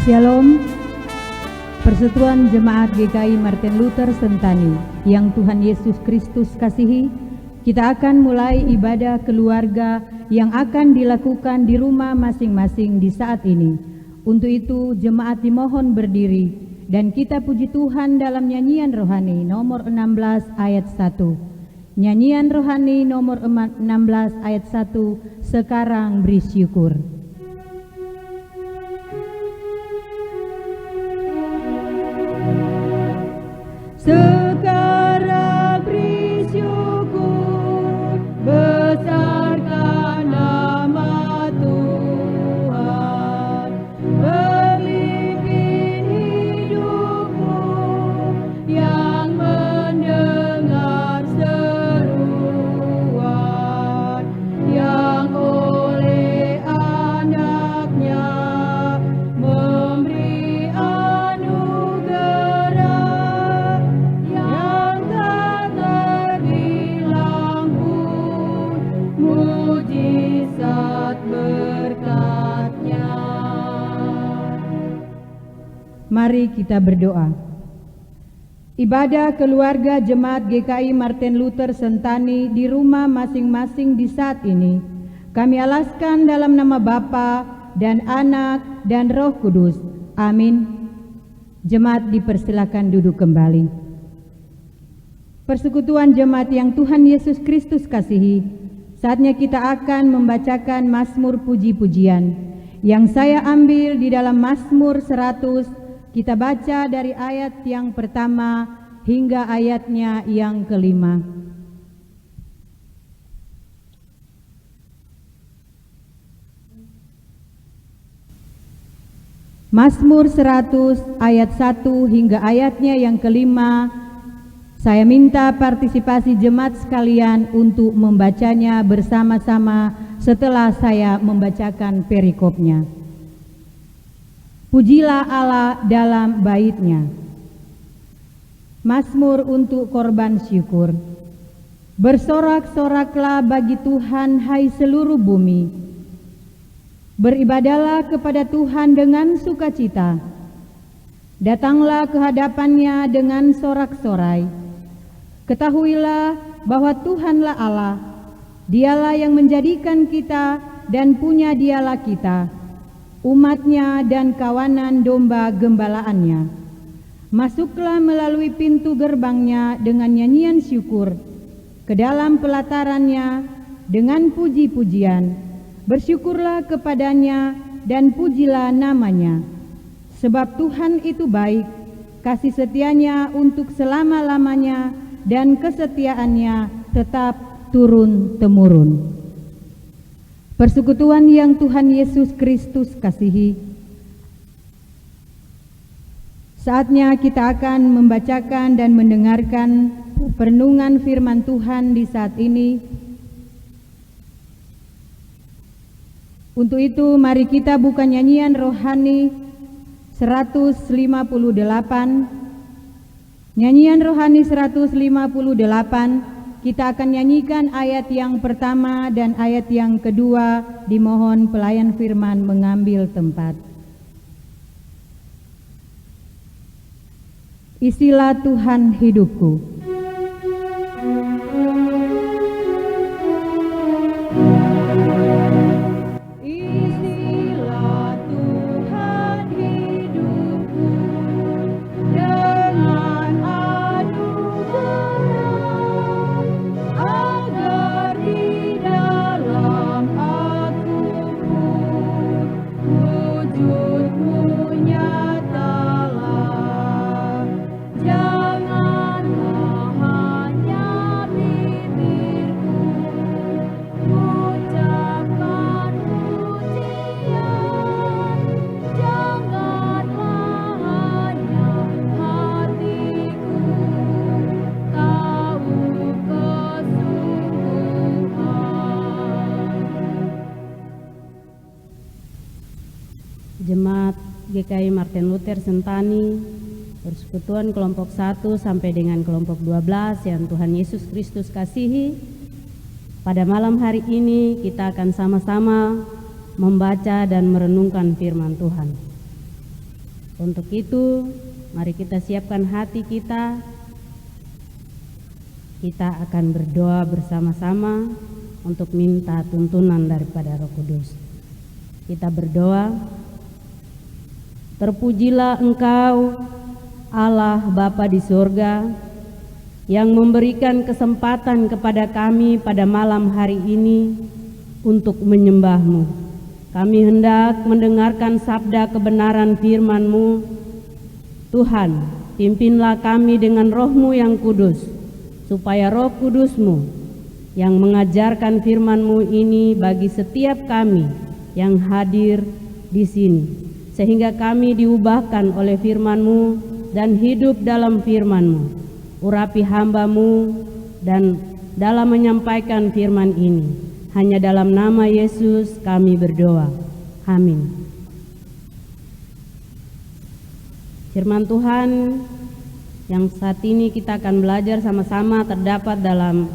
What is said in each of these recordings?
Shalom, Persatuan Jemaat GKI Martin Luther Sentani yang Tuhan Yesus Kristus kasihi, kita akan mulai ibadah keluarga yang akan dilakukan di rumah masing-masing di saat ini. Untuk itu jemaat dimohon berdiri dan kita puji Tuhan dalam nyanyian rohani nomor 16 ayat 1. Nyanyian rohani nomor 16 ayat 1, sekarang beri syukur. Sekarang beri syukur, besarkan nama Tuhan, pemimpin hidupmu yang mendengar seruan, yang oleh anaknya memberi anugerah yang tak terbilang pun, mujizat berkat-Nya. Mari kita berdoa. Ibadah keluarga Jemaat GKI Martin Luther Sentani di rumah masing-masing di saat ini kami alaskan dalam nama Bapa dan Anak dan Roh Kudus. Amin. Jemaat dipersilakan duduk kembali. Persekutuan jemaat yang Tuhan Yesus Kristus kasihi, saatnya kita akan membacakan Mazmur puji-pujian yang saya ambil di dalam Mazmur 100. Kita baca dari ayat yang pertama hingga ayatnya yang kelima. Mazmur 100 ayat 1 hingga ayatnya yang kelima. Saya minta partisipasi jemaat sekalian untuk membacanya bersama-sama setelah saya membacakan perikopnya. Pujilah Allah dalam bait-Nya. Mazmur untuk korban syukur. Bersorak-soraklah bagi Tuhan, hai seluruh bumi. Beribadahlah kepada Tuhan dengan sukacita. Datanglah ke hadapan-Nya dengan sorak-sorai. Ketahuilah bahwa Tuhanlah Allah. Dialah yang menjadikan kita dan punya Dialah kita, umat-Nya dan kawanan domba gembalaannya. Masuklah melalui pintu gerbang-Nya dengan nyanyian syukur, ke dalam pelataran-Nya dengan puji-pujian. Bersyukurlah kepada-Nya dan pujilah nama-Nya. Sebab Tuhan itu baik, kasih setia-Nya untuk selama-lamanya, dan kesetiaan-Nya tetap turun-temurun. Persekutuan yang Tuhan Yesus Kristus kasihi, saatnya kita akan membacakan dan mendengarkan perenungan firman Tuhan di saat ini. Untuk itu mari kita buka nyanyian rohani 158. Nyanyian rohani 158. Kita akan nyanyikan ayat yang pertama dan ayat yang kedua. Dimohon pelayan firman mengambil tempat. Isilah Tuhan hidupku. Jemaat GKI Martin Luther Sentani, Persekutuan kelompok 1 sampai dengan kelompok 12 yang Tuhan Yesus Kristus kasihi. Pada malam hari ini kita akan sama-sama membaca dan merenungkan firman Tuhan. Untuk itu, mari kita siapkan hati kita. Kita akan berdoa bersama-sama untuk minta tuntunan daripada Roh Kudus. Kita berdoa. Terpujilah Engkau, Allah Bapa di surga, yang memberikan kesempatan kepada kami pada malam hari ini untuk menyembah-Mu. Kami hendak mendengarkan sabda kebenaran firman-Mu. Tuhan, pimpinlah kami dengan Roh-Mu yang kudus, supaya Roh Kudus-Mu yang mengajarkan firman-Mu ini bagi setiap kami yang hadir di sini, sehingga kami diubahkan oleh firman-Mu dan hidup dalam firman-Mu. Urapi hamba-Mu dan dalam menyampaikan firman ini. Hanya dalam nama Yesus kami berdoa. Amin. Firman Tuhan yang saat ini kita akan belajar sama-sama terdapat dalam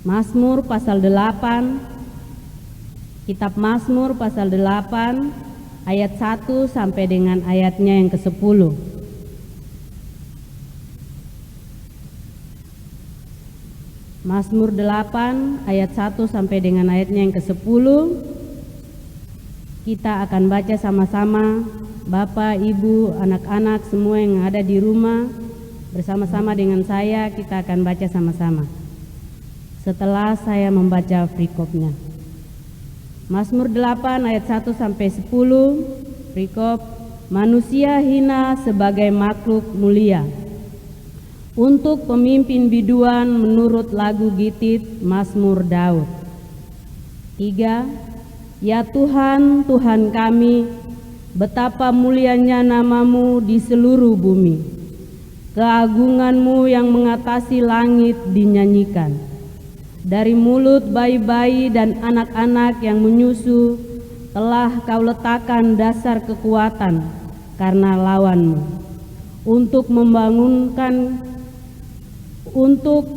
Mazmur pasal 8. Kitab Mazmur pasal 8 ayat 1 sampai dengan ayatnya yang ke-10. Mazmur 8 ayat 1 sampai dengan ayatnya yang ke-10. Kita akan baca sama-sama. Bapak, Ibu, anak-anak semua yang ada di rumah bersama-sama dengan saya, kita akan baca sama-sama. Setelah saya membaca perikopnya. Mazmur 8 ayat 1 sampai 10. Perikop, manusia hina sebagai makhluk mulia. Untuk pemimpin biduan menurut lagu Gitit Mazmur Daud. 3. Ya Tuhan, Tuhan kami, betapa mulianya nama-Mu di seluruh bumi. Keagungan-Mu yang mengatasi langit dinyanyikan. Dari mulut bayi-bayi dan anak-anak yang menyusu telah Kau letakkan dasar kekuatan karena lawan-Mu, untuk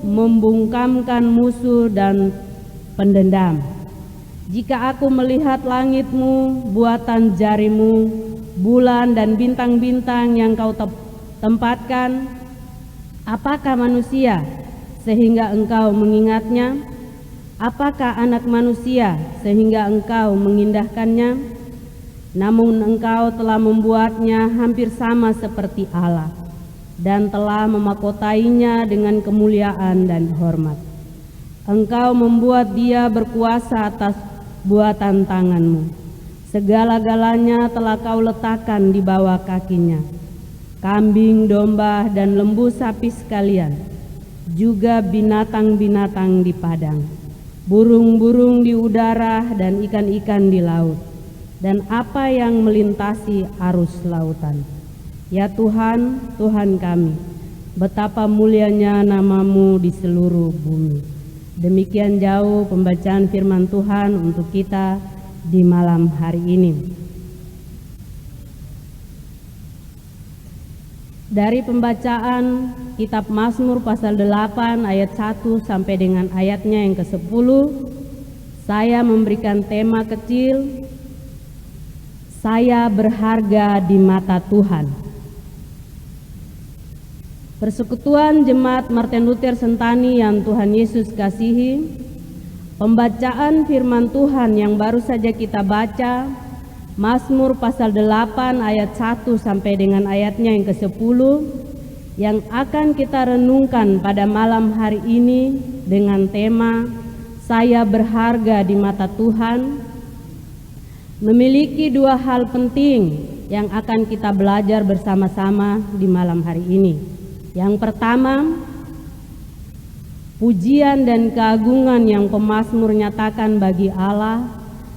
membungkamkan musuh dan pendendam. Jika aku melihat langit-Mu, buatan jari-Mu, bulan dan bintang-bintang yang Kau tempatkan, apakah manusia sehingga Engkau mengingatnya? Apakah anak manusia sehingga Engkau mengindahkannya? Namun Engkau telah membuatnya hampir sama seperti Allah, dan telah memakotainya dengan kemuliaan dan hormat. Engkau membuat dia berkuasa atas buatan tangan-Mu. Segala-galanya telah Kau letakkan di bawah kakinya. Kambing, domba, dan lembu sapi sekalian, juga binatang-binatang di padang, burung-burung di udara, dan ikan-ikan di laut, dan apa yang melintasi arus lautan. Ya Tuhan, Tuhan kami, betapa mulianya nama-Mu di seluruh bumi. Demikian jauh pembacaan firman Tuhan untuk kita di malam hari ini. Dari pembacaan kitab Mazmur pasal 8 ayat 1 sampai dengan ayatnya yang ke-10, saya memberikan tema kecil, saya berharga di mata Tuhan. Persekutuan Jemaat Martin Luther Sentani yang Tuhan Yesus kasihi, pembacaan firman Tuhan yang baru saja kita baca, Mazmur pasal 8 ayat 1 sampai dengan ayatnya yang ke-10, yang akan kita renungkan pada malam hari ini dengan tema saya berharga di mata Tuhan, memiliki dua hal penting yang akan kita belajar bersama-sama di malam hari ini. Yang pertama, pujian dan keagungan yang pemazmur nyatakan bagi Allah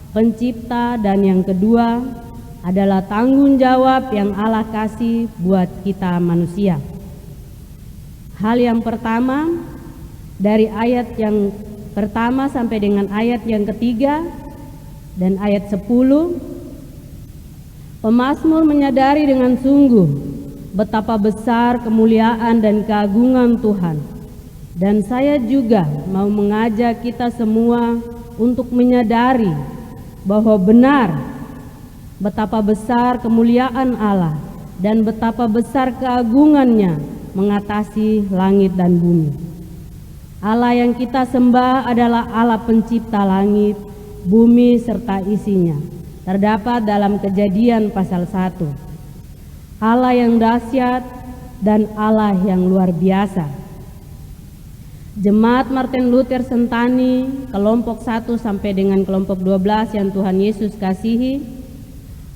Pencipta, dan yang kedua adalah tanggung jawab yang Allah kasih buat kita manusia. Hal yang pertama, dari ayat yang pertama sampai dengan ayat yang ketiga dan ayat 10, pemazmur menyadari dengan sungguh betapa besar kemuliaan dan keagungan Tuhan. Dan saya juga mau mengajak kita semua untuk menyadari bahwa benar betapa besar kemuliaan Allah dan betapa besar keagungannya mengatasi langit dan bumi. Allah yang kita sembah adalah Allah pencipta langit, bumi serta isinya. Terdapat dalam Kejadian pasal 1. Allah yang dahsyat dan Allah yang luar biasa. Jemaat Martin Luther Sentani, kelompok 1 sampai dengan kelompok 12 yang Tuhan Yesus kasihi.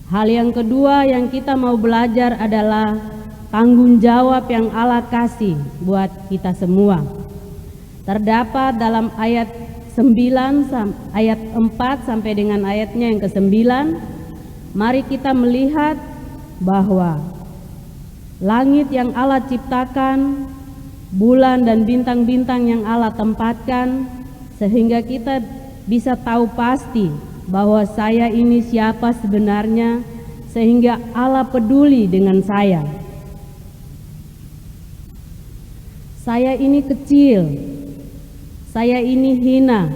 Hal yang kedua yang kita mau belajar adalah tanggung jawab yang Allah kasih buat kita semua. Terdapat dalam ayat 4 sampai dengan ayatnya yang ke-9. Mari kita melihat bahwa langit yang Allah ciptakan, bulan dan bintang-bintang yang Allah tempatkan, sehingga kita bisa tahu pasti bahwa saya ini siapa sebenarnya, sehingga Allah peduli dengan saya. Saya ini kecil, saya ini hina,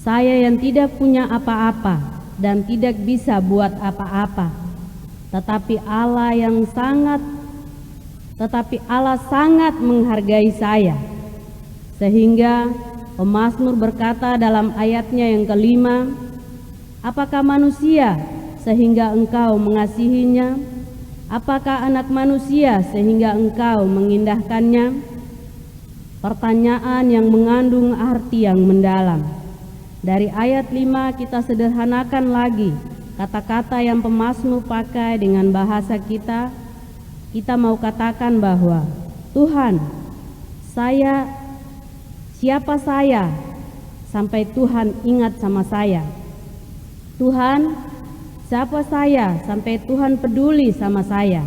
saya yang tidak punya apa-apa dan tidak bisa buat apa-apa. Tetapi Allah sangat menghargai saya. Sehingga pemazmur berkata dalam ayatnya yang kelima, apakah manusia sehingga engkau mengasihinya? Apakah anak manusia sehingga engkau mengindahkannya? Pertanyaan yang mengandung arti yang mendalam. Dari ayat 5 kita sederhanakan lagi kata-kata yang pemazmur pakai dengan bahasa kita. Kita mau katakan bahwa Tuhan, siapa saya sampai Tuhan ingat sama saya? Tuhan, siapa saya sampai Tuhan peduli sama saya?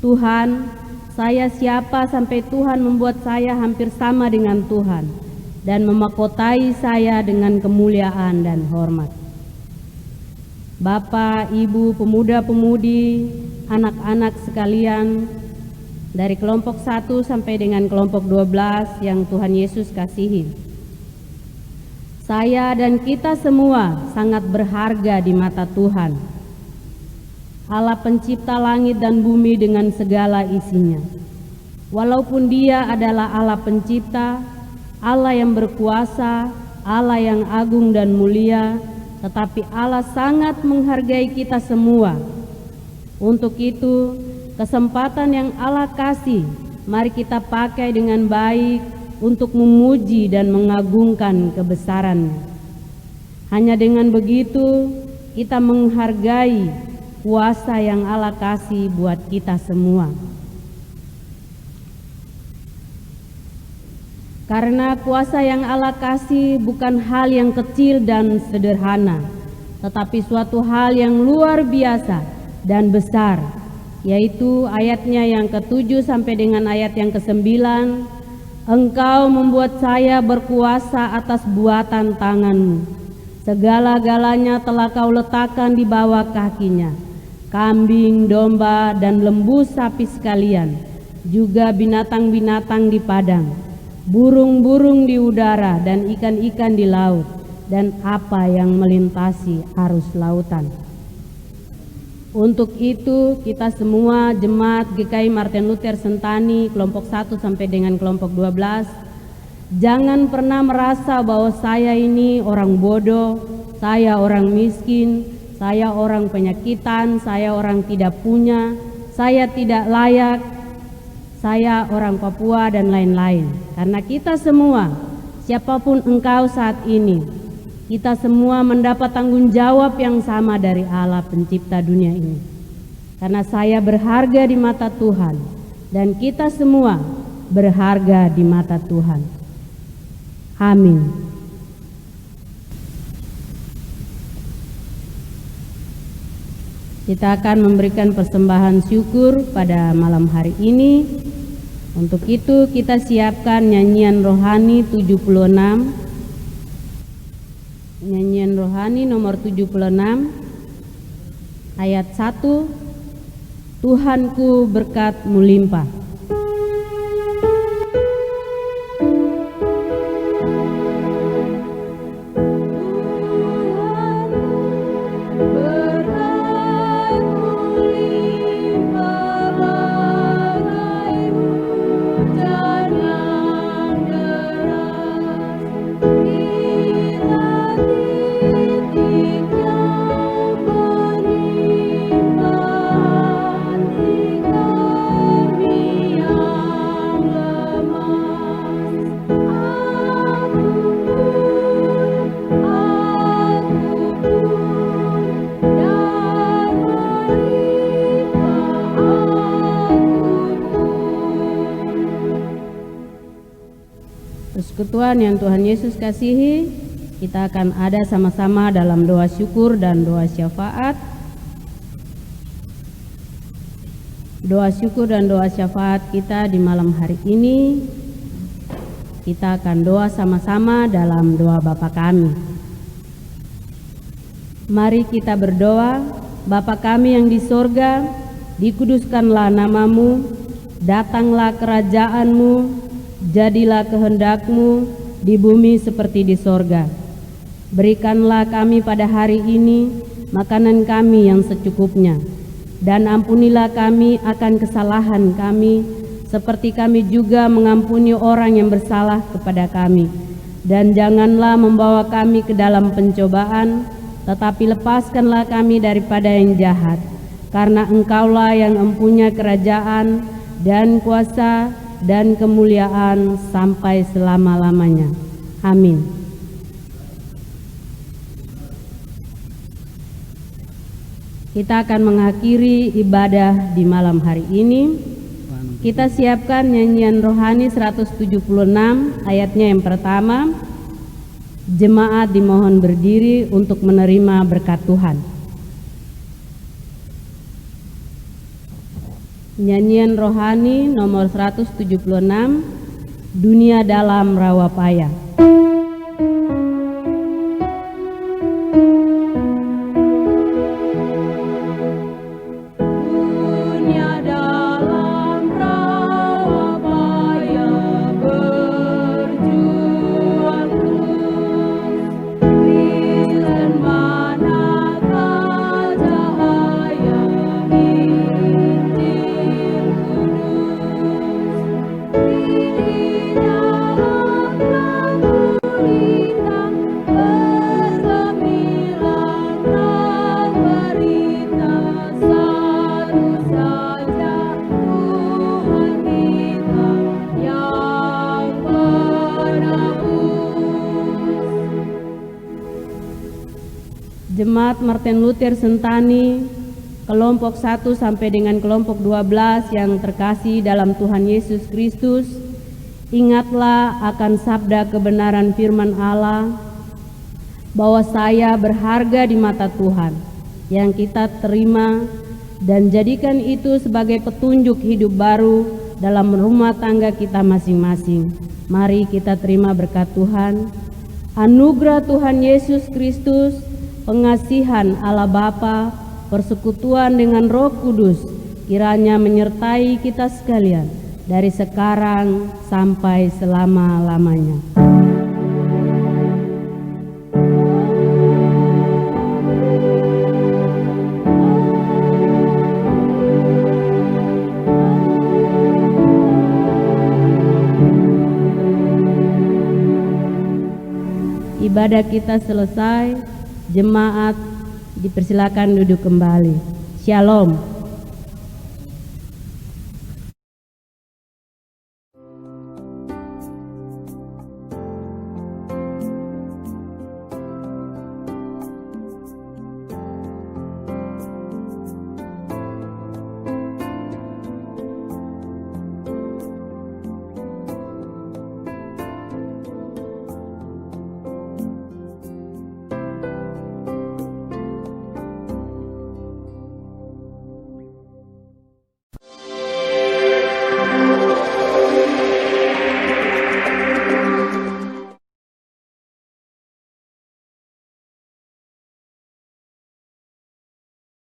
Tuhan, saya siapa sampai Tuhan membuat saya hampir sama dengan Tuhan dan memahkotai saya dengan kemuliaan dan hormat. Bapak, Ibu, pemuda-pemudi, anak-anak sekalian, dari kelompok 1 sampai dengan kelompok 12 yang Tuhan Yesus kasihi. Saya dan kita semua sangat berharga di mata Tuhan, Allah pencipta langit dan bumi dengan segala isinya. Walaupun Dia adalah Allah pencipta, Allah yang berkuasa, Allah yang agung dan mulia, tetapi Allah sangat menghargai kita semua. Untuk itu, kesempatan yang Allah kasih, mari kita pakai dengan baik untuk memuji dan mengagungkan kebesaran-Nya. Hanya dengan begitu, kita menghargai kuasa yang Allah kasih buat kita semua. Karena kuasa yang Allah kasih bukan hal yang kecil dan sederhana, tetapi suatu hal yang luar biasa dan besar, yaitu ayatnya yang ke-7 sampai dengan ayat yang ke-9. Engkau membuat saya berkuasa atas buatan tanganmu, segala-galanya telah kau letakkan di bawah kakinya, kambing, domba, dan lembu sapi sekalian, juga binatang-binatang di padang, burung-burung di udara, dan ikan-ikan di laut, dan apa yang melintasi arus lautan. Untuk itu kita semua jemaat GKI Martin Luther Sentani kelompok 1 sampai dengan kelompok 12, jangan pernah merasa bahwa saya ini orang bodoh, saya orang miskin, saya orang penyakitan, saya orang tidak punya, saya tidak layak, saya orang Papua dan lain-lain. Karena kita semua, siapapun engkau saat ini, kita semua mendapat tanggung jawab yang sama dari Allah pencipta dunia ini. Karena saya berharga di mata Tuhan dan kita semua berharga di mata Tuhan. Amin. Kita akan memberikan persembahan syukur pada malam hari ini. Untuk itu kita siapkan nyanyian rohani 76. Nyanyian rohani nomor 76 ayat 1, Tuhanku berkat-Mu limpah. Berkat-Mu limpah. persekutuan yang Tuhan Yesus kasihi, kita akan ada sama-sama dalam doa syukur dan doa syafaat. Doa syukur dan doa syafaat kita di malam hari ini, kita akan doa sama-sama dalam doa Bapa kami. Mari kita berdoa. Bapa kami yang di sorga, dikuduskanlah namamu, datanglah kerajaanmu, jadilah kehendakmu di bumi seperti di sorga. Berikanlah kami pada hari ini makanan kami yang secukupnya, dan ampunilah kami akan kesalahan kami, seperti kami juga mengampuni orang yang bersalah kepada kami. Dan janganlah membawa kami ke dalam pencobaan, tetapi lepaskanlah kami daripada yang jahat. Karena Engkaulah yang mempunyai kerajaan dan kuasa dan kemuliaan sampai selama-lamanya. Amin. Kita akan mengakhiri ibadah di malam hari ini. Kita siapkan nyanyian rohani 176 ayatnya yang pertama. Jemaat dimohon berdiri untuk menerima berkat Tuhan. Nyanyian rohani nomor 176, Dunia dalam Rawa Payah. Jemaat Martin Luther Sentani, kelompok 1 sampai dengan kelompok 12 yang terkasih dalam Tuhan Yesus Kristus, ingatlah akan sabda kebenaran firman Allah, bahwa saya berharga di mata Tuhan, yang kita terima dan jadikan itu sebagai petunjuk hidup baru dalam rumah tangga kita masing-masing. Mari kita terima berkat Tuhan. Anugerah Tuhan Yesus Kristus, pengasihan Allah Bapa, persekutuan dengan Roh Kudus, kiranya menyertai kita sekalian dari sekarang sampai selama-lamanya. Ibadah kita selesai. Jemaat dipersilakan duduk kembali. Shalom.